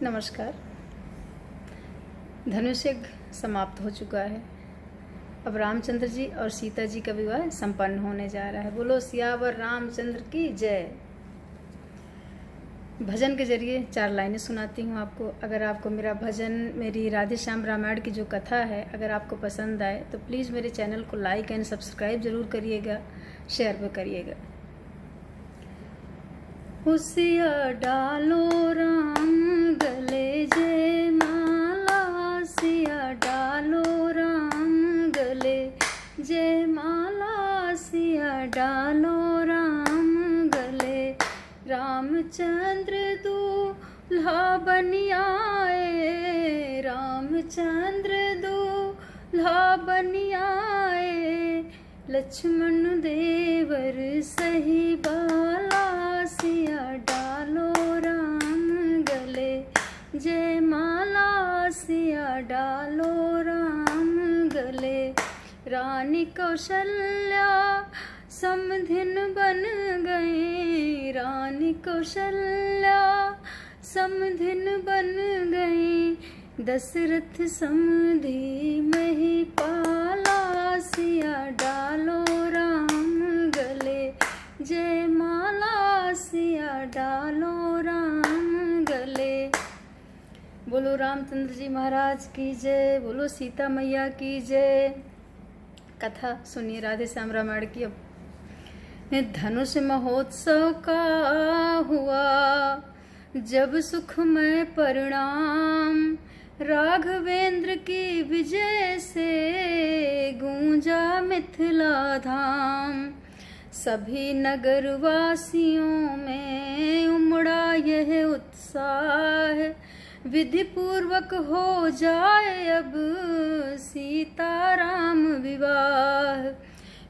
नमस्कार। धनुष यज्ञ समाप्त हो चुका है। अब रामचंद्र जी और सीता जी का विवाह संपन्न होने जा रहा है। बोलो सियावर रामचंद्र की जय। भजन के जरिए 4 लाइनें सुनाती हूँ आपको। अगर आपको मेरा भजन, मेरी राधे श्याम रामायण की जो कथा है, अगर आपको पसंद आए तो प्लीज़ मेरे चैनल को लाइक एंड सब्सक्राइब ज़रूर करिएगा, शेयर भी करिएगा। हुसिया डालो राम गले जय माला, सिया डालो राम गले जय माला, सिया डालो राम गले। रामचंद्र दूल्हा बनी आए, रामचंद्र दूल्हा बनी आए, लक्ष्मण देवर सही बाला, सिया डालो राम गले जय माला, सिया डालो राम गले। रानी कौशल्या समधिन बन गई, रानी कौशल्या समधिन बन गई, दशरथ समधि महिपाला, सिया डालो राम गले जय माला, सिया डालो राम गले। बोलो रामचंद्र जी महाराज की जय, बोलो सीता मैया की जय। कथा सुनिए राधे श्याम रामायण की। अब धनुष महोत्सव का हुआ जब सुखमय परिणाम, राघवेंद्र की विजय से गूंजा मिथिला धाम। सभी नगरवासियों में उमड़ा यह उत्साह, विधि पूर्वक हो जाए अब सीता राम विवाह।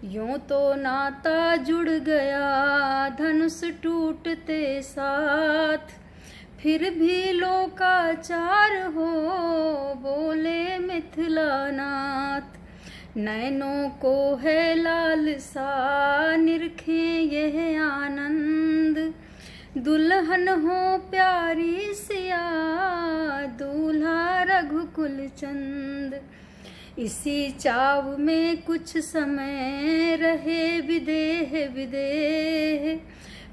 यूं तो नाता जुड़ गया धनुष टूटते साथ, फिर भी लोकाचार हो बोले मिथिला नाथ। नैनों को है लालसा निरखें यह आनंद, दुल्हन हो प्यारी सिया दूल्हा रघुकुल चंद। इसी चाव में कुछ समय रहे विदेह विदेह,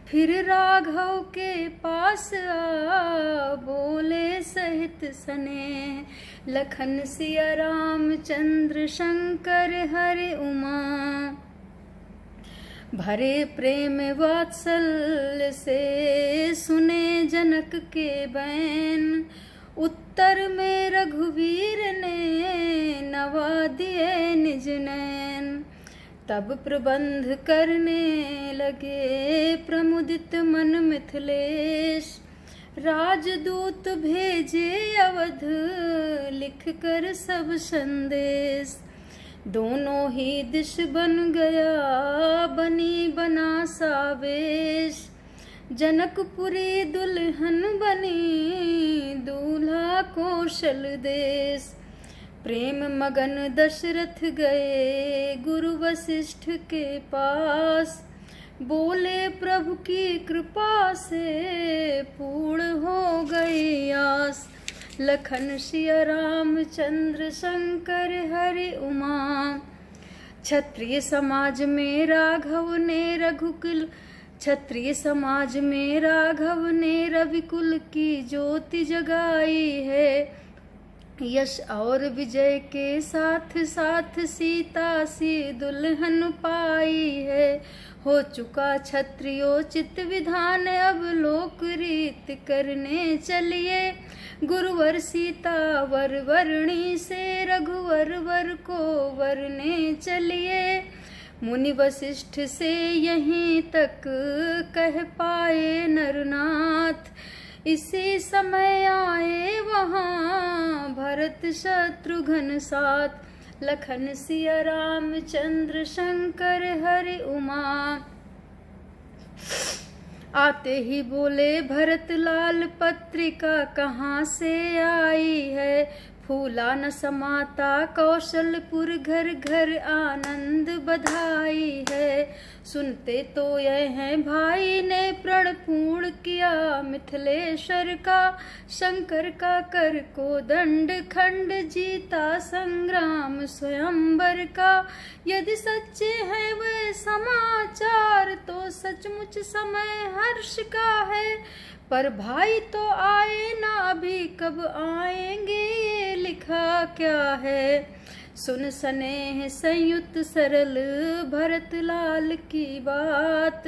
फिर राघव के पास आ बोले सहित स्नेह। लखन सिया रामचंद्र शंकर हरि उमा, भरे प्रेम वात्सल्य से सुने जनक के बैन। उत्तर में रघुवीर ने नवा दिए निज नैन, तब प्रबंध करने लगे प्रमुदित मन मिथिलेश। राजदूत भेजे अवध लिख कर सब संदेश, दोनों ही दिश बन गया बनी बना सावेश। जनकपुरी दुल्हन बनी दूल्हा कौशल देश, प्रेम मगन दशरथ गए गुरु वशिष्ठ के पास। बोले प्रभु की कृपा से पूर्ण हो गई आस। लखन सिया रामचंद्र शंकर हरि उमा। क्षत्रिय समाज में राघव ने रघुकुल, क्षत्रिय समाज में राघव ने रविकुल की ज्योति जगाई है। यश और विजय के साथ साथ सीता सी दुल्हन पाई है। हो चुका क्षत्रियोचित विधान, अब लोक रीत करने चलिए। गुरुवर सीता वर वरणी से रघुवर वर को वरने चलिए। मुनि वशिष्ठ से यहीं तक कह पाए नरनाथ, इसी समय आए वहाँ भरत शत्रुघ्न साथ। लखन सिया रामचंद्र शंकर हरि उमा। आते ही बोले भरत लाल पत्रिका कहाँ से आई है। फूला न समाता कौशलपुर, घर घर आनंद बधाई है। सुनते तो यह है भाई ने प्रण पूर्ण किया, मिथिलेश्वर का शंकर का कर को दंड खंड, जीता संग्राम स्वयंवर का। यदि सच्चे हैं वे समाचार तो सचमुच समय हर्ष का है, पर भाई तो आए ना अभी, कब आएंगे ये लिखा क्या है। सुन स्नेह संयुक्त सरल भरत लाल की बात,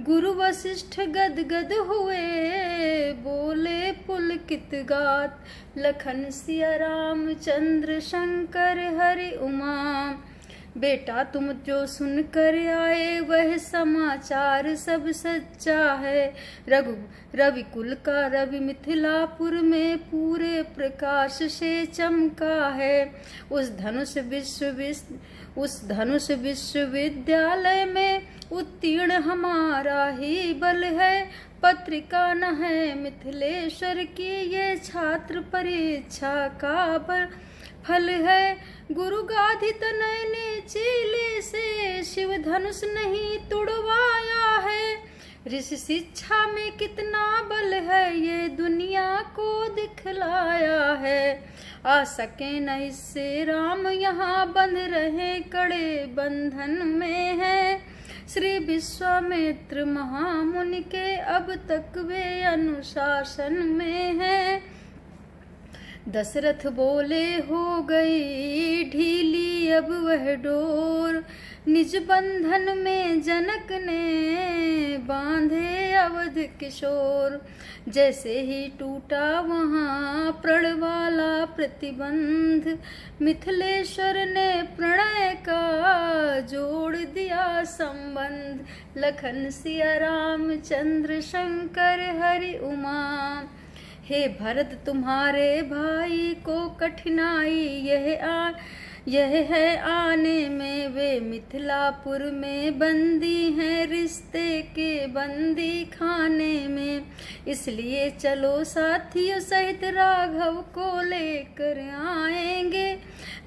गुरु वशिष्ठ गद गद हुए बोले पुलकित गात। लखन सिया राम चंद्र शंकर हरि उमा, बेटा तुम जो सुन कर आए वह समाचार सब सच्चा है। रविकुल का रवि मिथिलापुर में पूरे प्रकाश से चमका है। उस धनुष विश्वविद्यालय में उत्तीर्ण हमारा ही बल है। पत्रिका न है मिथिलेश्वर की, ये छात्र परीक्षा का फल है। गुरु गाधि तनय ने चेले से, शिव धनुष नहीं तुड़वाया है। ऋषि शिक्षा में कितना बल है, ये दुनिया को दिखलाया है। आ सके न इससे राम यहाँ बंध रहे कड़े बंधन में है। श्री विश्वामित्र महामुनि के अब तक वे अनुशासन में है। दशरथ बोले हो गई ढीली अब वह डोर, निज बंधन में जनक ने बांधे अवध किशोर। जैसे ही टूटा वहाँ प्रण वाला प्रतिबंध, मिथिलेश्वर ने प्रणय का जोड़ दिया संबंध। लखन सिया राम चंद्र शंकर हरि उमा, हे भरत तुम्हारे भाई को कठिनाई यह है आने में। वे मिथिलापुर में बंदी हैं रिश्ते के बंदी खाने में। इसलिए चलो साथियों सहित राघव को लेकर आएंगे।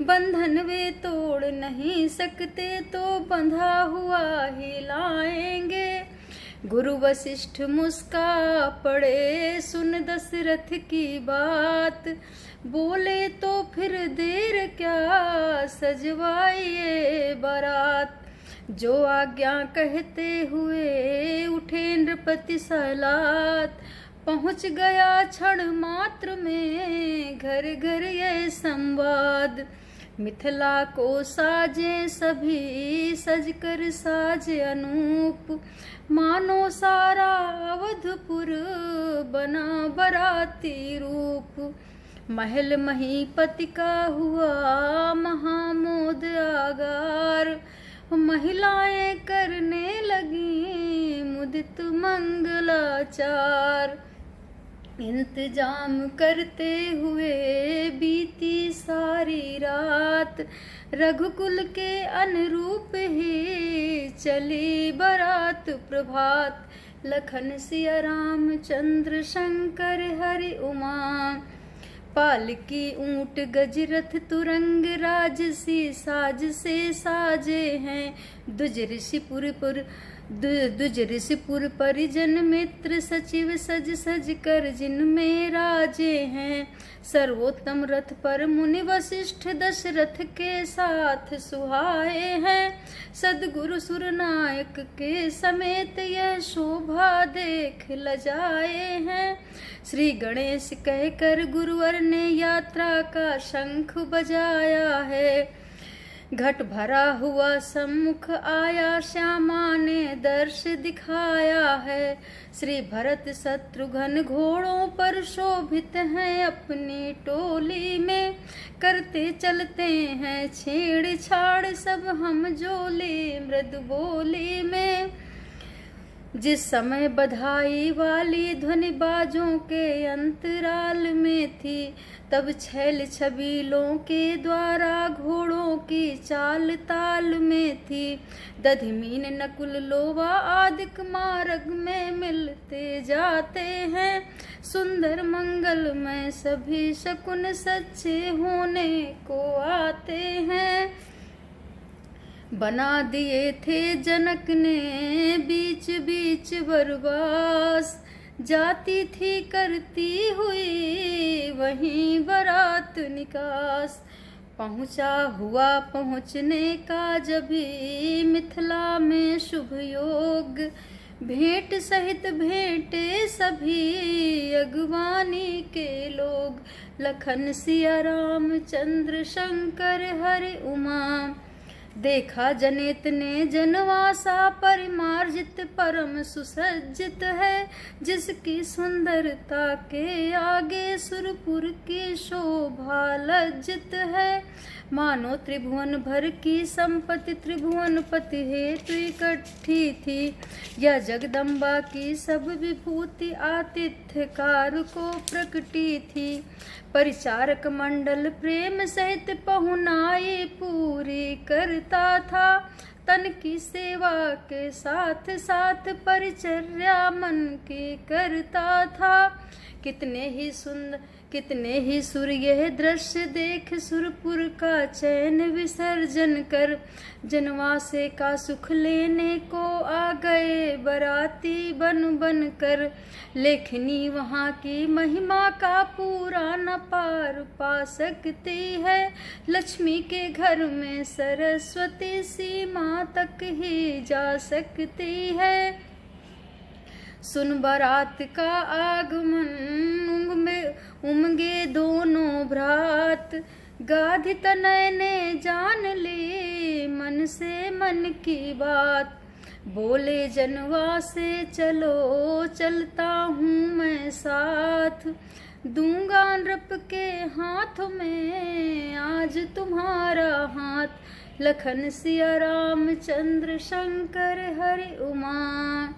बंधन वे तोड़ नहीं सकते तो बंधा हुआ ही लाएंगे। गुरु वशिष्ठ मुस्का पड़े सुन दशरथ की बात, बोले तो फिर देर क्या सजवाइए बारात। जो आज्ञा कहते हुए उठे नृपति सहलात, पहुँच गया क्षण मात्र में घर घर ये संवाद। मिथिला को साजे सभी सजकर साजे अनूप, मानो सारा अवधपुर बना बराती रूप। महल महीपति का हुआ महामोद आगार, महिलाएं करने लगी मुदित मंगलाचार। इंतजाम करते हुए बीती सारी रात, रघुकुल के अनुरूप ही चली बारात प्रभात। लखन सिया राम चंद्र शंकर हरि उमा, पालकी ऊंट गजरथ तुरंग राजसी साज से साजे हैं। दुज ऋषिपुर परिजन मित्र सचिव सज सज कर जिनमें राजे हैं। सर्वोत्तम रथ पर मुनि वशिष्ठ दशरथ के साथ सुहाए हैं। सदगुरु सुरनायक के समेत यह शोभा देख लजाए हैं। श्री गणेश कहकर गुरुवर ने यात्रा का शंख बजाया है। घट भरा हुआ सम्मुख आया, श्यामा ने दर्श दिखाया है। श्री भरत शत्रुघ्न घोड़ों पर शोभित हैं अपनी टोली में। करते चलते हैं छेड़छाड़ सब हम जोली मृदु बोली में। जिस समय बधाई वाली ध्वनि बाजों के अंतराल में थी, तब छैल छबीलों के द्वारा घोड़ों की चाल ताल में थी। दधिमीन नकुल लोवा आदिक मार्ग में मिलते जाते हैं, सुंदर मंगल में सभी शकुन सच्चे होने को आते हैं। बना दिए थे जनक ने बीच बीच बरवास, जाती थी करती हुई वहीं बारात निकास। पहुँचा हुआ पहुँचने का जभी मिथिला में शुभ योग, भेंट सहित भेंटे सभी अगवानी के लोग। लखन सिया राम चंद्र शंकर हरि उमा, देखा जनेत ने जनवासा परिमार्जित परम सुसज्जित है, जिसकी सुंदरता के आगे सुरपुर की शोभा लज्जित है। मानो त्रिभुवन भर की संपत्ति त्रिभुवनपति हेतु इकट्ठी थी, यह जगदम्बा की सब विभूति आतिथ्यकार को प्रकटी थी। परिचारक मंडल प्रेम सहित पहुनाई पूरी करता था, तन की सेवा के साथ साथ परिचर्या मन की करता था। कितने ही सुर यह दृश्य देख सुरपुर का चैन विसर्जन कर, जनवासे का सुख लेने को आ गए बराती बन बन कर। लेखनी वहाँ की महिमा का पूरा न पार पा सकती है, लक्ष्मी के घर में सरस्वती सीमा तक ही जा सकती है। सुन बारात का आगमन उमगे दोनों भ्रात, गाधी तनय ने जान ली मन से मन की बात। बोले जनवा से चलो चलता हूँ मैं साथ, दूंगा नृप के हाथ में आज तुम्हारा हाथ। लखन सिया राम चंद्र शंकर हरि उमा,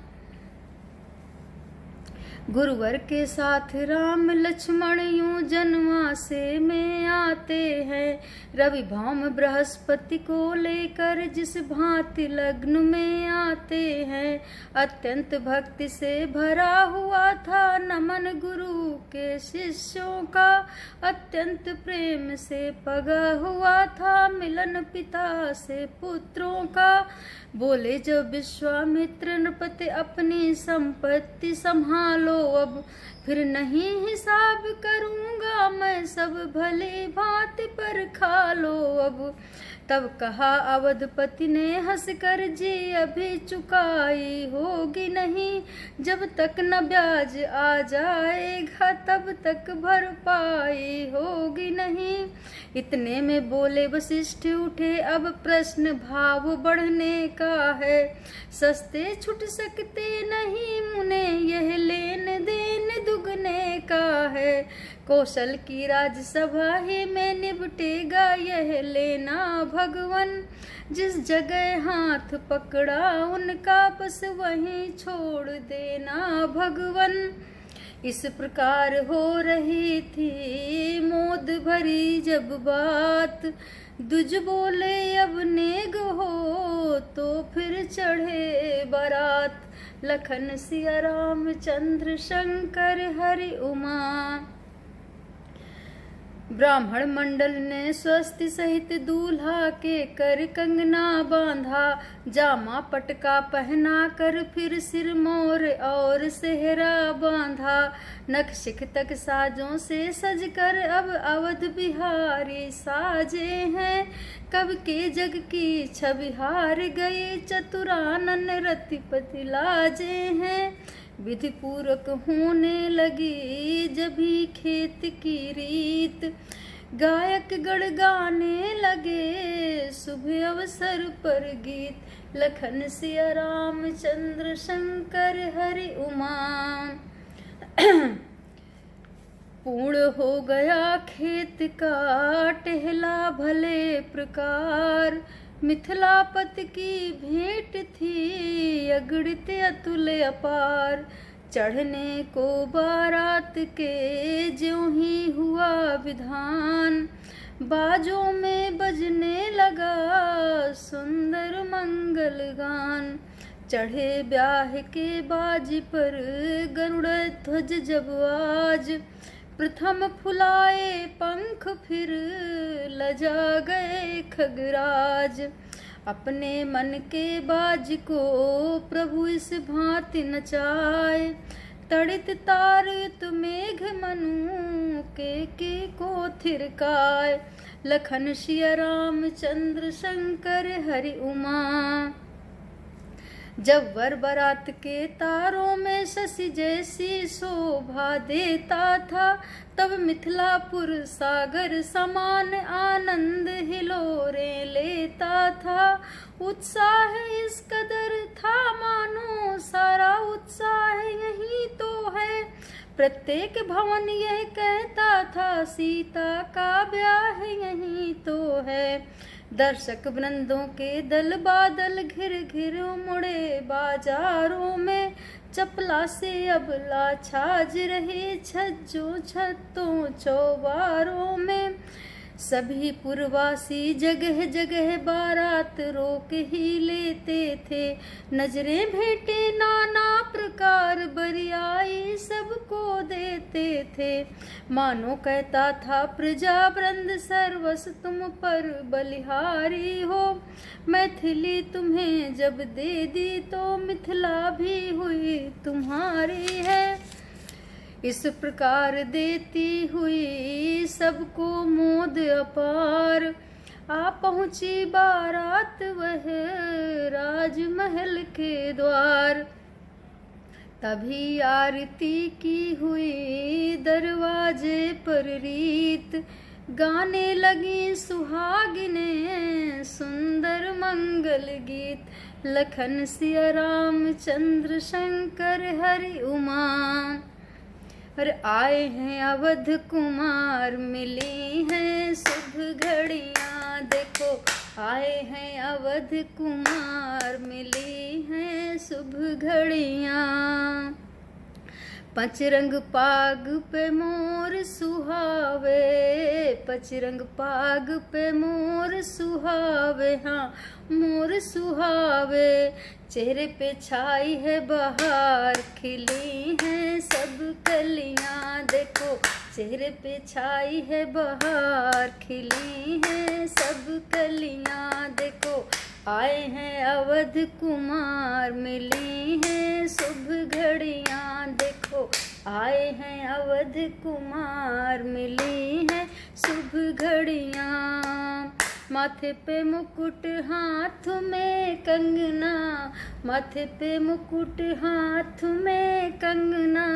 गुरुवर के साथ राम लक्ष्मण यूं जनवासे में आते हैं। रवि भौम बृहस्पति को लेकर जिस भांति लग्न में आते हैं, अत्यंत भक्ति से भरा हुआ था नमन गुरु के शिष्यों का, अत्यंत प्रेम से पगा हुआ था मिलन पिता से पुत्रों का। बोले जब विश्वामित्र नृपति अपनी संपत्ति संभालो, अब फिर नहीं हिसाब करूंगा मैं, सब भले भांति पर खा लो अब। तब कहा अवधपति ने हंसकर, जी अभी चुकाई होगी नहीं, जब तक न ब्याज आ जाएगा तब तक भरपाई होगी नहीं। इतने में बोले वशिष्ठ उठे, अब प्रश्न भाव बढ़ने का है, सस्ते छुट सकते नहीं मुने, यह लेन देन दुगने का है। कौशल की राजसभा ही में निपटेगा यह लेना भगवन, जिस जगह हाथ पकड़ा उनका बस वहीं छोड़ देना भगवन। इस प्रकार हो रही थी मोद भरी जब बात, दुज बोले अब नेग हो तो फिर चढ़े बारात। लखन सिया राम चंद्र शंकर हरि उमा, ब्राह्मण मंडल ने स्वस्ति सहित दूल्हा के कर कंगना बांधा, जामा पटका पहना कर फिर सिर मोर और सेहरा बांधा। नख शिख तक साजों से सज कर अब अवध बिहारी साजे हैं, कब के जग की छवि हार गई चतुरानन रतिपति लाजे हैं। विधि पूर्वक होने लगी जभी खेत की रीत, गायक गण गाने लगे शुभ अवसर पर गीत। लखन सिया राम चंद्र शंकर हरि उमा, पूर्ण हो गया खेत का टहला भले प्रकार, मिथिलापत की भेंट थी अगणित अतुल अपार। चढ़ने को बारात के ज्यों ही हुआ विधान, बाजों में बजने लगा सुंदर मंगल गान। चढ़े ब्याह के बाज पर गरुड़ ध्वज जब आज, प्रथम फुलाए पंख फिर लजा गए खगराज। अपने मन के बाज को प्रभु इस भांति नचाए, तड़ित तारित मेघ मनु के को थिरकाए। लखन सिया राम चंद्र शंकर हरि उमा, जब वर बरात के तारों में शशि जैसी शोभा देता था, तब मिथिलापुर सागर समान आनंद हिलोरे लेता था। उत्साह इस कदर था मानो सारा उत्साह यही तो है, प्रत्येक भवन यह कहता था सीता का ब्याह यही तो है। दर्शक वृंदों के दल बादल घिर घिर मुड़े बाजारों में, चपला से अबला छाज रहे छज्जों छतों चौबारों में। सभी पुरवासी जगह जगह बारात रोक ही लेते थे, नजरें भेंटे नाना प्रकार बरियाई सबको देते थे। मानो कहता था प्रजा वृंद सर्वस तुम पर बलिहारी हो, मैथिली तुम्हें जब दे दी तो मिथिला भी हुई तुम्हारी है। इस प्रकार देती हुई सबको मोद अपार, आ पहुंची बारात वह राजमहल के द्वार। तभी आरती की हुई दरवाजे पर रीत, गाने लगी सुहागिने सुंदर मंगल गीत। लखन सिया राम चंद्र शंकर हरि उमा, और आए हैं अवध कुमार मिली हैं शुभ घड़ियाँ। देखो आए हैं अवध कुमार मिली हैं शुभ घड़ियाँ। पचरंग पाग पे मोर सुहावे, पचरंग पाग पे मोर सुहावे, हाँ मोर सुहावे। चेहरे पे छाई है बहार, खिली हैं सब कलियां। देखो चेहरे पे छाई है बहार, खिली हैं सब कलियां। देखो आए हैं अवध कुमार मिली हैं शुभ घड़ियां। देखो आए हैं अवध कुमार मिली हैं शुभ घड़ियां। माथे पे मुकुट हाथ में कंगना, माथे पे मुकुट हाथ में कंगना।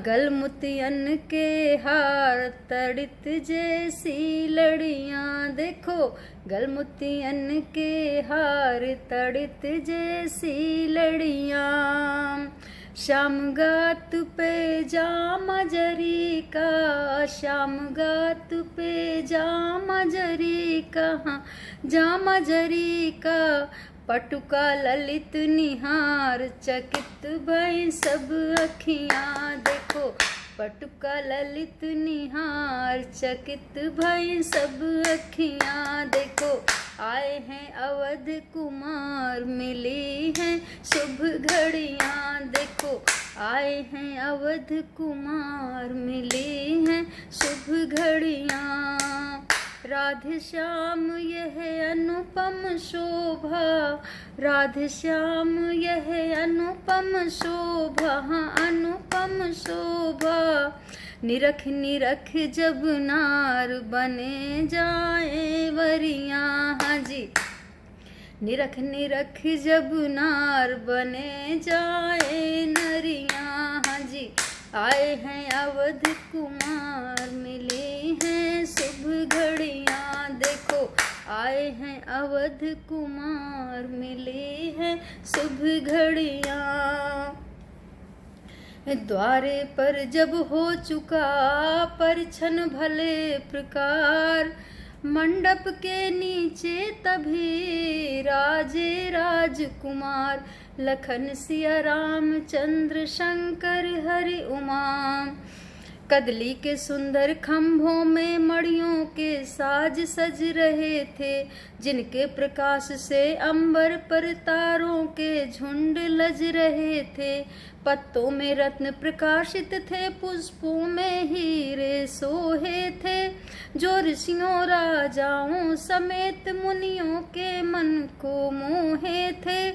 गल मोतियन के हार तड़ित जैसी लड़ियां। देखो गल मोतियन के हार तड़ित जैसी लड़ियां। श्याम गात पे जामा जरी का, श्याम गात पे जामा जरी का, हाँ जामा जरी का। पटुका ललित निहार चकित भई सब अखियां। देखो पटुका ललित निहार चकित भई सब अखियां। देखो आए हैं अवध कुमार मिली हैं शुभ घड़ियां। देखो आए हैं अवध कुमार मिली हैं शुभ घड़ियां। राधे श्याम यह अनुपम शोभा, राधे श्याम यह अनुपम शोभा, हाँ अनुपम शोभा। निरख निरख जब नार बने जाए वरियां, हाँ जी निरख निरख जब नार बने जाए नरियां। हाँ जी आए हैं अवध कुमार मिली हैं शुभ घड़ियां। देखो आए हैं अवध कुमार मिली हैं शुभ घड़ियां। द्वारे पर जब हो चुका परिछन भले प्रकार, मंडप के नीचे तभी राजे राजकुमार, लखन सिया रामचंद्र शंकर हरि उमा। कदली के सुंदर खम्भों में मड़ियों के साज सज रहे थे, जिनके प्रकाश से अंबर पर तारों के झुंड लज रहे थे। पत्तों में रत्न प्रकाशित थे, पुष्पों में हीरे सोहे थे, जो ऋषियों राजाओं समेत मुनियों के मन को मोहे थे।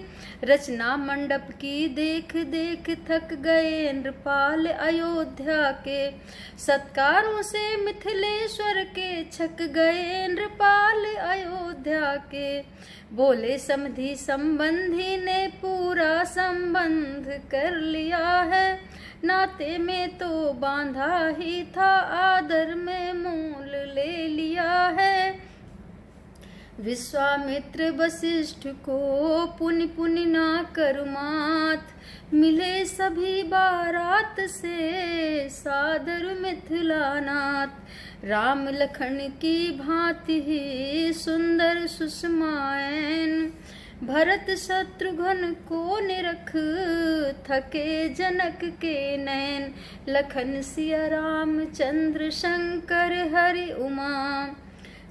रचना मंडप की देख देख थक गए नृपाल अयोध्या के, सत्कारों से मिथिलेश्वर के छक गए नृपाल अयोध्या के। बोले समधि संबंधी ने पूरा संबंध कर लिया है, नाते में तो बांधा ही था, आदर में मोल ले लिया है। विश्वामित्र वशिष्ठ को पुनि पुनि ना कर मात, मिले सभी बारात से सादर मिथिलानाथ। राम लखन की भांति ही सुंदर सुषमायन, भरत शत्रुघ्न को निरख थके जनक के नैन। लखन सिया रामचंद्र शंकर हरि उमा।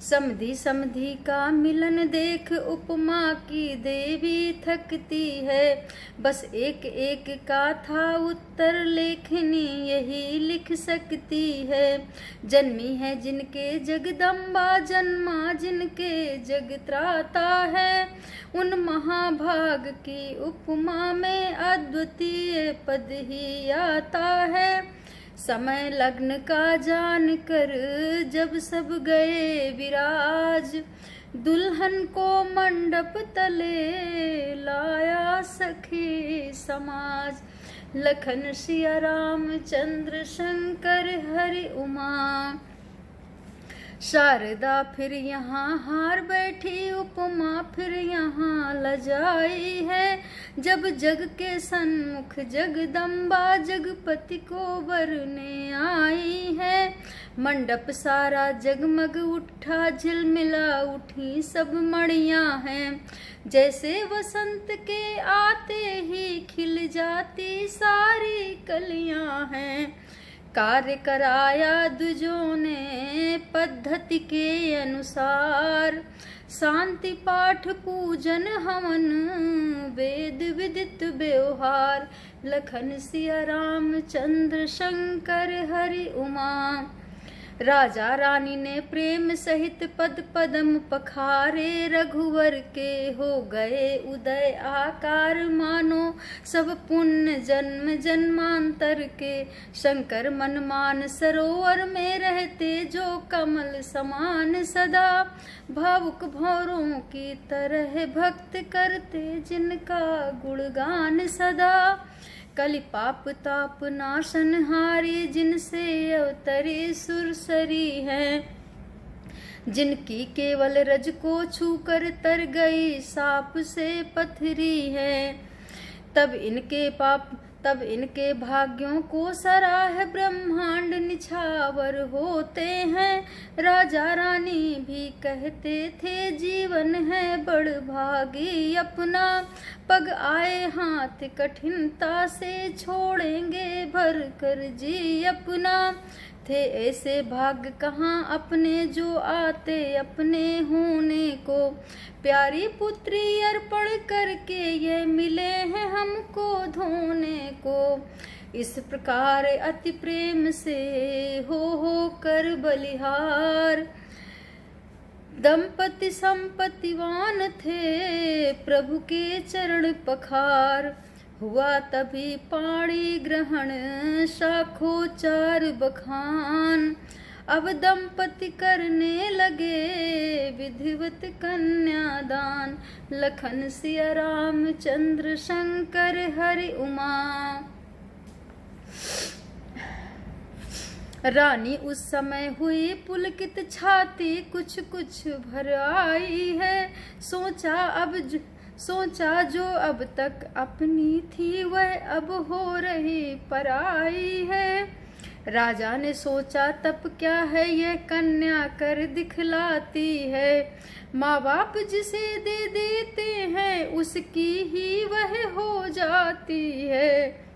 समधि समधि का मिलन देख उपमा की देवी थकती है, बस एक एक का था उत्तर लेखनी यही लिख सकती है। जन्मी है जिनके जगदम्बा, जन्मा जिनके जगत्राता है, उन महाभाग की उपमा में अद्वितीय पद ही आता है। समय लग्न का जान कर जब सब गए विराज, दुल्हन को मंडप तले लाया सखी समाज। लखन सिया रामचंद्र शंकर हरि उमा। शारदा फिर यहाँ हार बैठी, उपमा फिर यहाँ लजाई है। जब जग के सन्मुख जगदम्बा जगपति को वरने आई है। मंडप सारा जगमग उठा, झिलमिला उठी सब मड़ियाँ हैं, जैसे वसंत के आते ही खिल जाती सारी कलियाँ हैं। कार्य कराया दुजों ने पद्धति के अनुसार, शांति पाठ पूजन हवन वेद विदित व्यवहार। लखन सिया रामचंद्र शंकर हरि उमा। राजा रानी ने प्रेम सहित पद पदम पखारे, रघुवर के हो गए उदय आकार मानो सब पुण्य जन्म जन्मांतर के। शंकर मनमान सरोवर में रहते जो कमल समान सदा, भावुक भौरों की तरह भक्त करते जिनका गुणगान सदा। कलि पाप ताप नाशनहारी, जिनसे अवतरी सुरसरी है, जिनकी केवल रज को छूकर तर गई साप से पथरी है। तब इनके भाग्यों को सराह ब्रह्मांड निछावर होते हैं। राजा रानी भी कहते थे जीवन है बड़ भागी अपना, पग आए हाथ कठिनता से छोड़ेंगे भर कर जी अपना। थे ऐसे भाग्य कहाँ अपने जो आते अपने होने को, प्यारी पुत्री अर्पण करके ये मिले हैं हमको धोने को। इस प्रकार अति प्रेम से हो कर बलिहार, दंपति संपत्तिवान थे प्रभु के चरण पखार। हुआ तभी पाणी ग्रहण शाखोचार बखान, अब दंपति करने लगे विधिवत कन्यादान। लखन सिया रामचंद्र शंकर हरि उमा। रानी उस समय हुई पुलकित छाती कुछ कुछ भर आई है, सोचा जो अब तक अपनी थी वह अब हो रही पराई है। राजा ने सोचा तब क्या है यह कन्या कर दिखलाती है, माँ बाप जिसे दे देते हैं उसकी ही वह हो जाती है।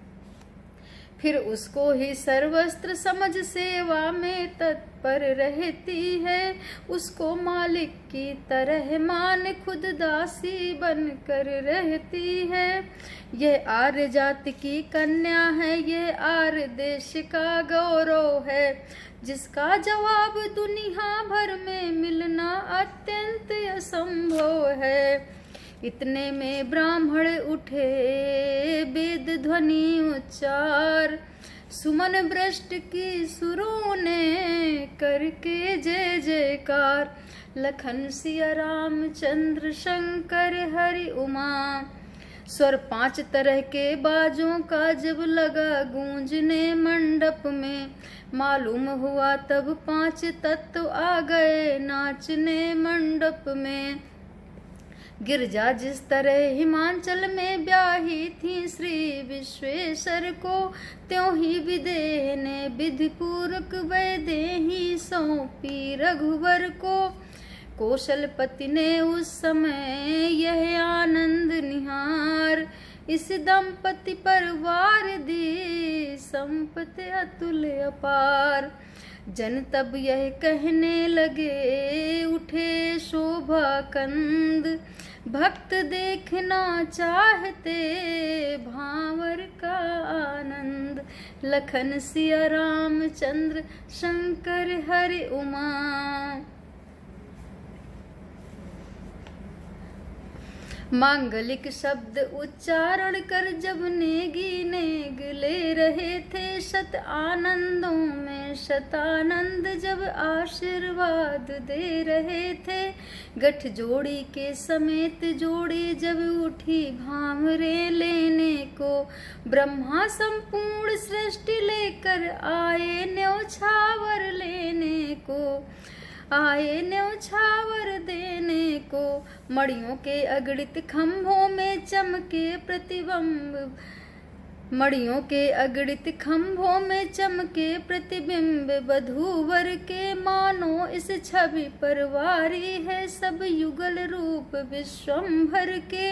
फिर उसको ही सर्वस्त्र समझ सेवा में तत्पर रहती है, उसको मालिक की तरह मान खुद दासी बनकर रहती है। यह आर्य जाति की कन्या है, यह आर्य देश का गौरव है, जिसका जवाब दुनिया भर में मिलना अत्यंत असंभव है। इतने में ब्राह्मण उठे वेद ध्वनि उच्चार, सुमन भ्रष्ट की सुरों ने करके जय जयकार। लखन सिया रामचंद्र शंकर हरि उमा, स्वर 5 तरह के बाजों का जब लगा गूंजने मंडप में, मालूम हुआ तब 5 तत्व आ गए नाचने मंडप में। गिरजा जिस तरह हिमाचल में ब्याही थी श्री विश्वेश्वर को, त्यों ही विदेह ने विधि पूर्वक वैदेही सौंपी रघुवर को। कौशलपति ने उस समय यह आनंद निहार, इस दंपति पर वार दी संपत्ति अतुल्य अपार। जन तब यह कहने लगे उठे शोभा कंद, भक्त देखना चाहते भांवर का आनंद। लखन सिया रामचंद्र शंकर हरि उमा। मांगलिक शब्द उच्चारण कर जब नेगी नेग ले रहे थे, शत आनंदों में शतानंद जब आशीर्वाद दे रहे थे। गठ जोड़ी के समेत जोड़ी जब उठी भांवरे लेने को, ब्रह्मा संपूर्ण सृष्टि लेकर आए न्यौछावर लेने को, आए न्यौछावर देने को। मड़ियों के अगणित खंभों में चमके प्रतिबिंब, मड़ियों के अगणित खंभों में चमके प्रतिबिंब, वधूवर के मानो इस छवि पर वारी है सब युगल रूप विश्वंभर के।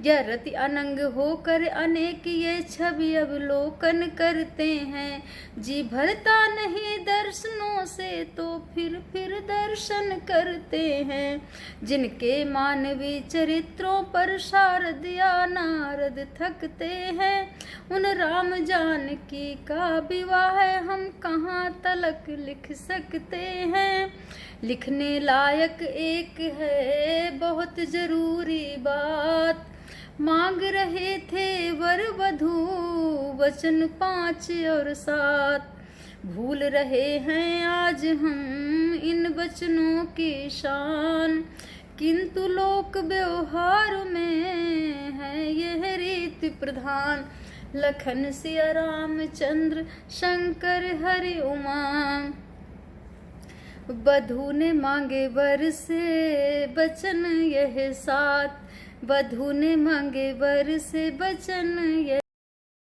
यह रति अनंग होकर अनेक ये छवि अवलोकन करते हैं, जी भरता नहीं दर्शनों से तो फिर दर्शन करते हैं। जिनके मानवी चरित्रों पर शारद या नारद थकते हैं, उन राम जानकी का विवाह हम कहाँ तलक लिख सकते हैं। लिखने लायक एक है बहुत जरूरी बात, मांग रहे थे वर वधू वचन 5 और 7। भूल रहे हैं आज हम इन वचनों की शान, किंतु लोक व्यवहार में है यह रीति प्रधान। लखन सिया रामचंद्र शंकर हरि उमा। वधू ने मांगे वर से वचन यह 7, वधू ने मांगे वर से वचन यह